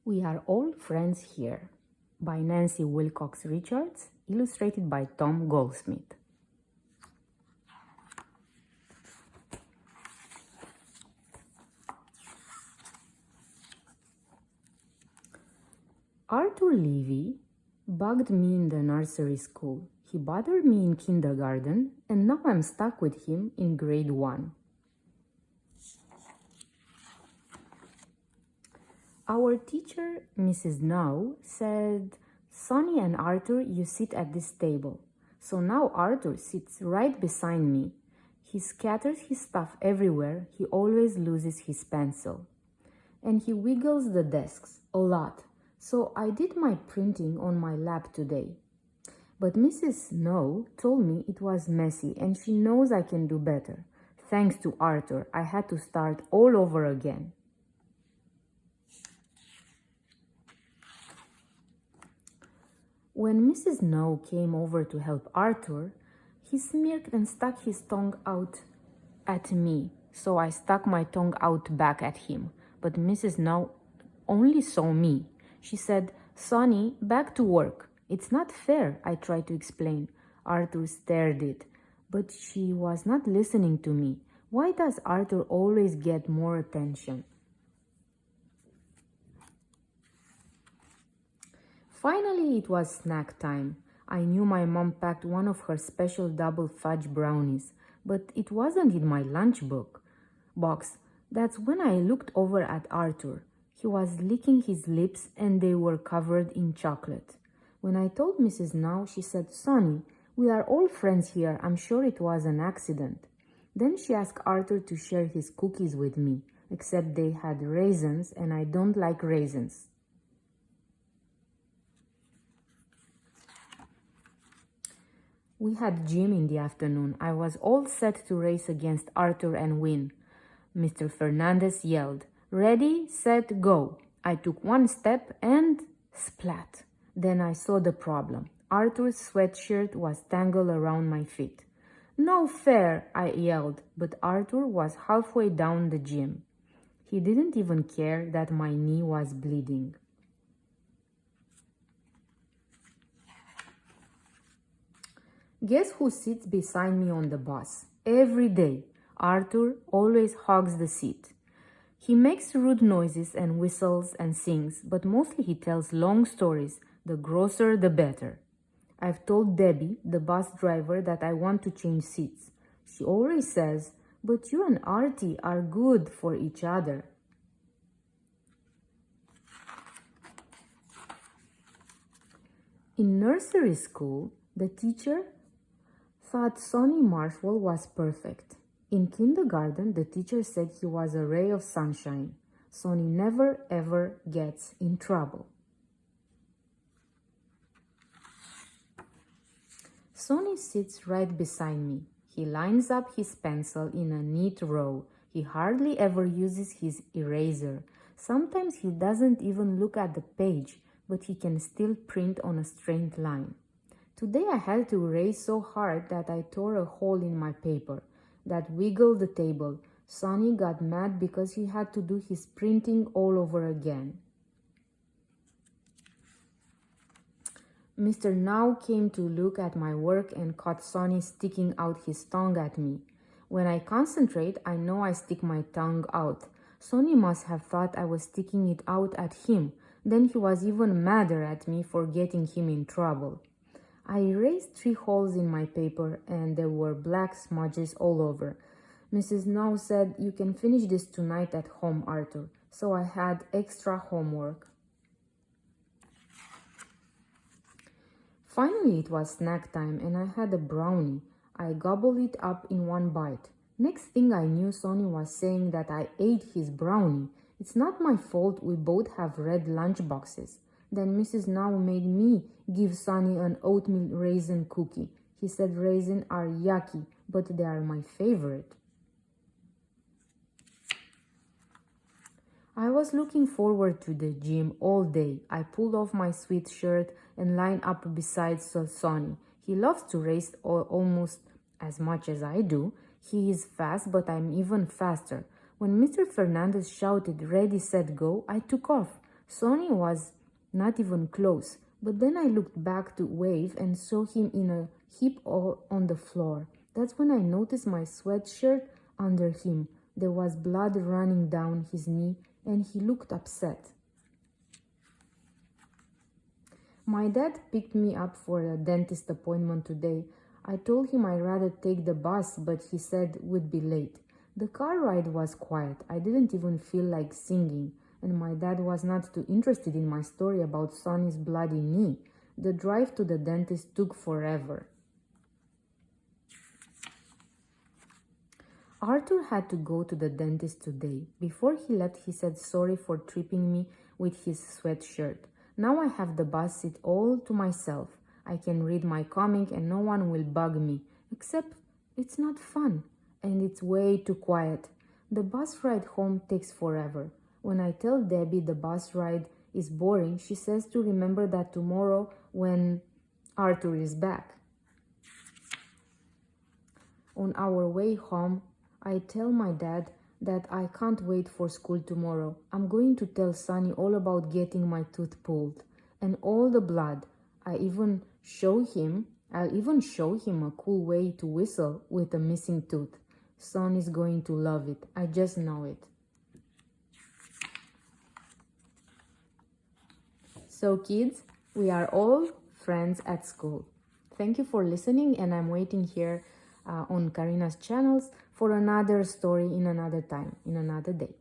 We Are All Friends Here by Nancy Wilcox Richards, illustrated by Tom Goldsmith. Arthur Levy bugged me in the nursery school. He bothered me in kindergarten, and now I'm stuck with him in grade 1. Our teacher, Mrs. Now, said, "Sonny and Arthur, you sit at this table." So now Arthur sits right beside me. He scatters his stuff everywhere. He always loses his pencil. And he wiggles the desks a lot. So I did my printing on my lap today. But Mrs. Snow told me it was messy and she knows I can do better. Thanks to Arthur, I had to start all over again. When Mrs. Snow came over to help Arthur, he smirked and stuck his tongue out at me. So I stuck my tongue out back at him. But Mrs. Snow only saw me. She said, "Sonny, back to work." "It's not fair," I tried to explain. Arthur stared it, but she was not listening to me. Why does Arthur always get more attention? Finally, it was snack time. I knew my mom packed one of her special double fudge brownies, but it wasn't in my lunch box. That's when I looked over at Arthur. He was licking his lips and they were covered in chocolate. When I told Mrs. Now, she said, "Sonny, we are all friends here. I'm sure it was an accident." Then she asked Arthur to share his cookies with me, except they had raisins and I don't like raisins. We had gym in the afternoon. I was all set to race against Arthur and win. Mr. Fernandez yelled, "Ready, set, go." I took one step and splat. Then I saw the problem. Arthur's sweatshirt was tangled around my feet. "No fair," I yelled, but Arthur was halfway down the gym. He didn't even care that my knee was bleeding. Guess who sits beside me on the bus? Every day. Arthur always hogs the seat. He makes rude noises and whistles and sings, but mostly he tells long stories. The grosser, the better. I've told Debbie, the bus driver, that I want to change seats. She always says, "But you and Artie are good for each other." In nursery school, the teacher thought Sonny Marshall was perfect. In kindergarten, the teacher said he was a ray of sunshine. Sonny never ever gets in trouble. Sonny sits right beside me. He lines up his pencil in a neat row. He hardly ever uses his eraser. Sometimes he doesn't even look at the page, but he can still print on a straight line. Today I had to erase so hard that I tore a hole in my paper. That wiggled the table. Sonny got mad because he had to do his printing all over again. Mr. Now came to look at my work and caught Sonny sticking out his tongue at me. When I concentrate, I know I stick my tongue out. Sonny must have thought I was sticking it out at him. Then he was even madder at me for getting him in trouble. I erased 3 holes in my paper and there were black smudges all over. Mrs. Now said, "You can finish this tonight at home, Arthur." So I had extra homework. Finally, it was snack time and I had a brownie. I gobbled it up in one bite. Next thing I knew, Sonny was saying that I ate his brownie. It's not my fault, we both have red lunch boxes. Then Mrs. Now made me give Sonny an oatmeal raisin cookie. He said raisins are yucky, but they are my favorite. I was looking forward to the gym all day. I pulled off my sweatshirt and lined up beside Sonny. He loves to race almost as much as I do. He is fast, but I'm even faster. When Mr. Fernandez shouted, "Ready, set, go," I took off. Sonny was not even close, but then I looked back to wave and saw him in a heap on the floor. That's when I noticed my sweatshirt under him. There was blood running down his knee, and he looked upset. My dad picked me up for a dentist appointment today. I told him I'd rather take the bus, but he said we'd be late. The car ride was quiet. I didn't even feel like singing, and my dad was not too interested in my story about Sonny's bloody knee. The drive to the dentist took forever. Arthur had to go to the dentist today. Before he left, he said sorry for tripping me with his sweatshirt. Now I have the bus seat all to myself. I can read my comic and no one will bug me, except it's not fun and it's way too quiet. The bus ride home takes forever. When I tell Debbie the bus ride is boring, she says to remember that tomorrow when Arthur is back. On our way home, I tell my dad that I can't wait for school tomorrow. I'm going to tell Sonny all about getting my tooth pulled and all the blood. I'll even show him a cool way to whistle with a missing tooth. Sonny's going to love it. I just know it. So kids, we are all friends at school. Thank you for listening, and I'm waiting here on Karina's channels for another story in another time, in another day.